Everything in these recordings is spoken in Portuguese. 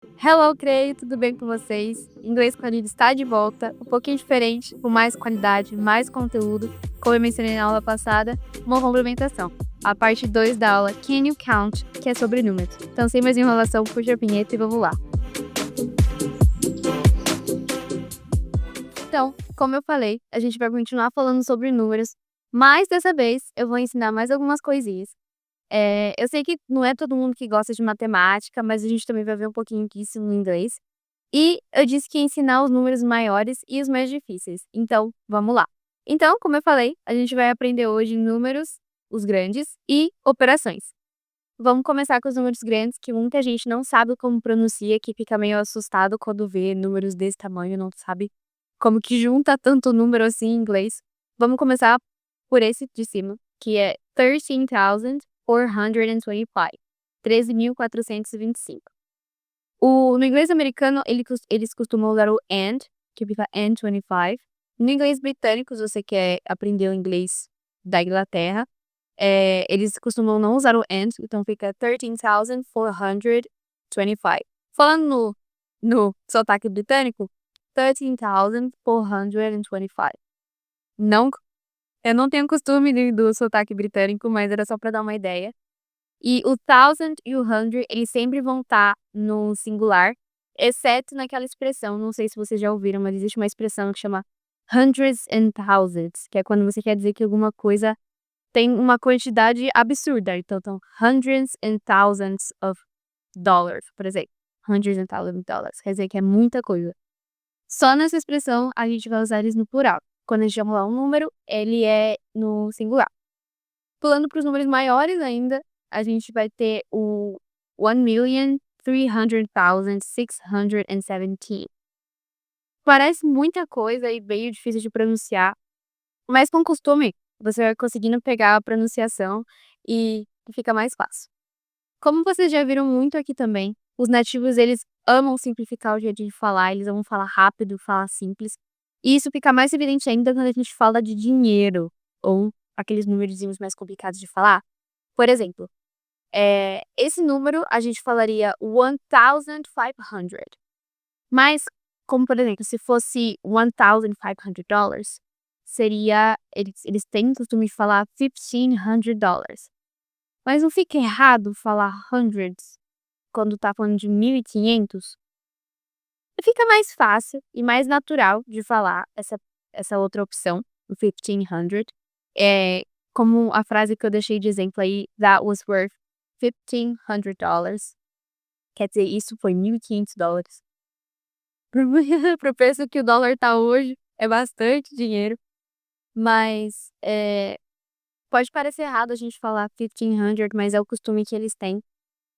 Hello, creio, tudo bem com vocês? Inglês com a Lili está de volta, um pouquinho diferente, com mais qualidade, mais conteúdo, como eu mencionei na aula passada, uma complementação. A parte 2 da aula Can You Count, que é sobre números. Então, sem mais enrolação, puxa a vinheta e vamos lá. Então, como eu falei, a gente vai continuar falando sobre números, mas dessa vez eu vou ensinar mais algumas coisinhas. Eu sei que não é todo mundo que gosta de matemática, mas a gente também vai ver um pouquinho disso no inglês. E eu disse que ia ensinar os números maiores e os mais difíceis. Então, vamos lá. Então, como eu falei, a gente vai aprender hoje números, os grandes, e operações. Vamos começar com os números grandes, que muita gente não sabe como pronuncia, que fica meio assustado quando vê números desse tamanho, não sabe como que junta tanto número assim em inglês. Vamos começar por esse de cima, que é 13,425. 13.425. No inglês americano, eles costumam usar o and, que fica and 25. No inglês britânico, se você quer aprender o inglês da Inglaterra, eles costumam não usar o and, então fica 13,425. Falando no sotaque britânico, 13,425. Não, eu não tenho costume do sotaque britânico, mas era só para dar uma ideia. E o thousand e o hundred, eles sempre vão estar no singular, exceto naquela expressão, não sei se vocês já ouviram, mas existe uma expressão que chama hundreds and thousands, que é quando você quer dizer que alguma coisa tem uma quantidade absurda. Então, hundreds and thousands of dollars, por exemplo. Hundreds and thousands of dollars. Quer dizer que é muita coisa. Só nessa expressão a gente vai usar eles no plural. Quando a gente chama lá um número, ele é no singular. Pulando para os números maiores ainda, a gente vai ter o 1.300.617. Parece muita coisa e meio difícil de pronunciar, mas com costume você vai conseguindo pegar a pronunciação e fica mais fácil. Como vocês já viram muito aqui também, os nativos eles amam simplificar o jeito de falar, eles amam falar rápido, falar simples. E isso fica mais evidente ainda quando a gente fala de dinheiro ou aqueles numerozinhos mais complicados de falar. Por exemplo, esse número a gente falaria 1,500. Mas, como por exemplo, se fosse $1,500, seria, eles têm o costume de falar $1,500. Mas não fica errado falar hundreds quando tá falando de 1.500? Fica mais fácil e mais natural de falar essa outra opção, o 1,500. Como a frase que eu deixei de exemplo aí, that was worth $1,500. Quer dizer, isso foi $1.500. Pro preço que o dólar tá hoje, é bastante dinheiro. Mas, pode parecer errado a gente falar 1,500, mas é o costume que eles têm.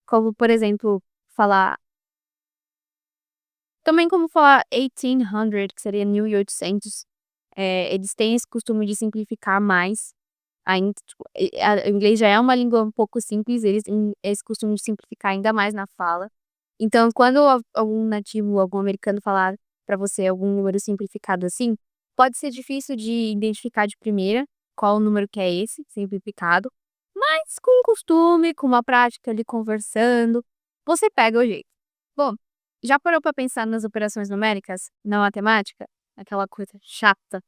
Como, por exemplo, falar também como falar 1800, que seria 1.800. Eles têm esse costume de simplificar mais. Ainda, tipo, o inglês já é uma língua um pouco simples, eles têm esse costume de simplificar ainda mais na fala. Então, quando algum nativo, algum americano falar para você algum número simplificado assim, pode ser difícil de identificar de primeira qual o número que é esse, simplificado, mas com o costume, com uma prática ali conversando, você pega o jeito. Bom, já parou para pensar nas operações numéricas, na matemática? Aquela coisa chata.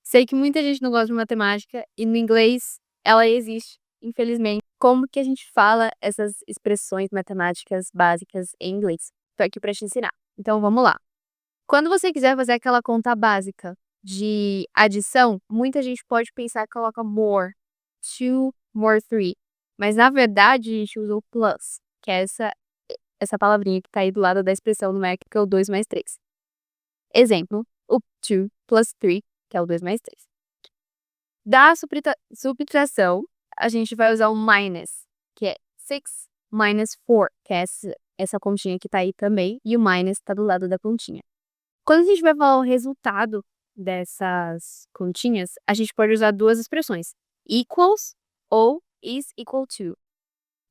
Sei que muita gente não gosta de matemática e no inglês ela existe, infelizmente. Como que a gente fala essas expressões matemáticas básicas em inglês? Tô aqui para te ensinar. Então vamos lá. Quando você quiser fazer aquela conta básica de adição, muita gente pode pensar que coloca more, two, more three. Mas na verdade a gente usa o plus, que é essa palavrinha que tá aí do lado da expressão numérica, que é o 2 mais 3. Exemplo, o 2 plus 3, que é o 2 mais 3. Da subtração, a gente vai usar o minus, que é 6 minus 4, que é essa continha que tá aí também, e o minus tá do lado da continha. Quando a gente vai falar o resultado dessas continhas, a gente pode usar duas expressões, equals ou is equal to.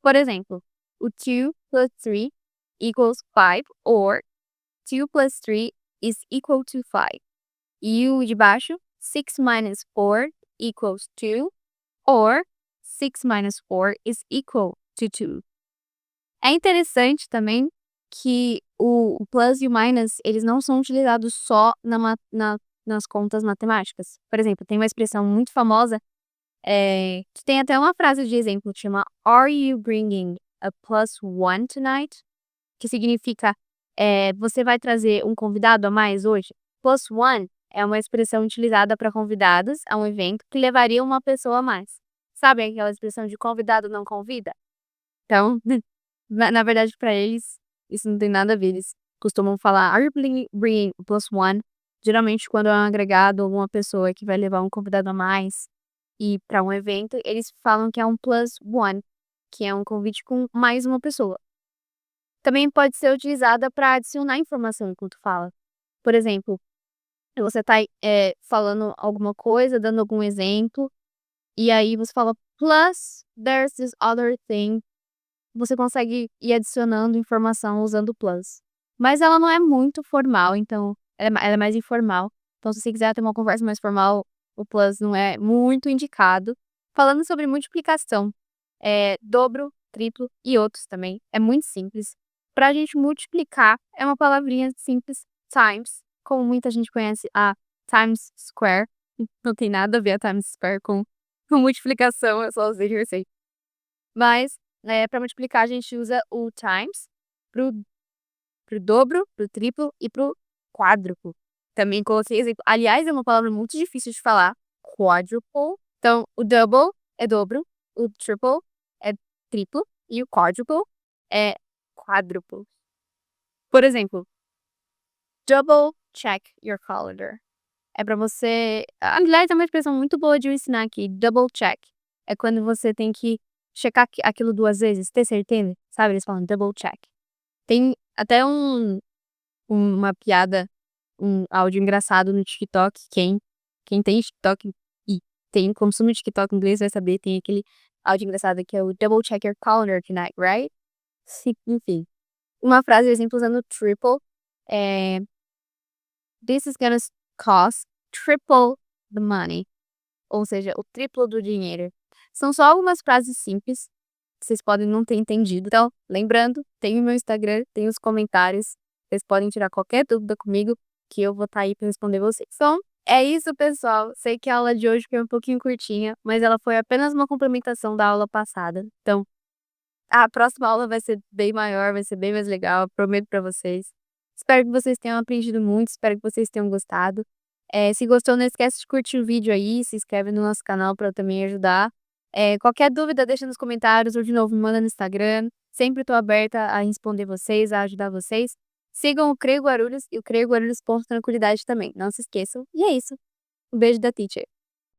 Por exemplo, o 2 plus 3 equals 5, or 2 plus 3 is equal to 5. E o de baixo, 6 minus 4 equals 2, or 6 minus 4 is equal to 2. É interessante também que o plus e o minus, eles não são utilizados só nas contas matemáticas. Por exemplo, tem uma expressão muito famosa, que tem até uma frase de exemplo que chama "Are you bringing a plus one tonight?", que significa, "Você vai trazer um convidado a mais hoje?". Plus one é uma expressão utilizada para convidados a um evento que levaria uma pessoa a mais. Sabe aquela expressão de convidado não convida? Então, na verdade para eles, isso não tem nada a ver, eles costumam falar: "Are you bringing plus one?", geralmente quando é um agregado, alguma pessoa que vai levar um convidado a mais, e para um evento, eles falam que é um plus one, que é um convite com mais uma pessoa. Também pode ser utilizada para adicionar informação enquanto fala. Por exemplo, você tá, falando alguma coisa, dando algum exemplo, e aí você fala: "Plus there's this other thing". Você consegue ir adicionando informação usando o plus. Mas ela não é muito formal, então ela é mais informal. Então se você quiser ter uma conversa mais formal, o plus não é muito indicado. Falando sobre multiplicação, dobro, triplo e outros também, é muito simples. Pra gente multiplicar, é uma palavrinha simples, times, como muita gente conhece a Times Square, não tem nada a ver a Times Square com multiplicação, eu só usei sei. Mas, pra multiplicar a gente usa o times pro pro dobro, pro triplo e pro quádruplo. Também coloquei exemplo, aliás, é uma palavra muito difícil de falar, quadruple. Então, o double é dobro, o triple é triplo e o quadruple é quádruplo. Por exemplo, double check your calendar. É pra você, aliás, é uma expressão muito boa de eu ensinar aqui, double check. É quando você tem que checar aquilo 2 vezes, ter certeza, sabe, eles falam double check. Tem até uma piada, um áudio engraçado no TikTok, quem tem TikTok e consome TikTok em inglês vai saber, tem aquele áudio engraçado que é o "Double check your calendar tonight, right?". Sim, enfim. Uma frase, exemplo, usando triple, é "This is gonna cost triple the money", ou seja, o triplo do dinheiro. São só algumas frases simples, vocês podem não ter entendido. Então, lembrando, tem o meu Instagram, tem os comentários, vocês podem tirar qualquer dúvida comigo, que eu vou estar aí para responder vocês. Então, é isso pessoal, sei que a aula de hoje foi um pouquinho curtinha, mas ela foi apenas uma complementação da aula passada. Então, a próxima aula vai ser bem maior, vai ser bem mais legal, prometo pra vocês. Espero que vocês tenham aprendido muito, espero que vocês tenham gostado. Se gostou, não esquece de curtir o vídeo aí, se inscreve no nosso canal pra também ajudar. Qualquer dúvida deixa nos comentários ou de novo me manda no Instagram. Sempre tô aberta a responder vocês, a ajudar vocês. Sigam o CREio Guarulhos e o CREio Guarulhos Tranquilidade também, não se esqueçam. E é isso, um beijo da teacher.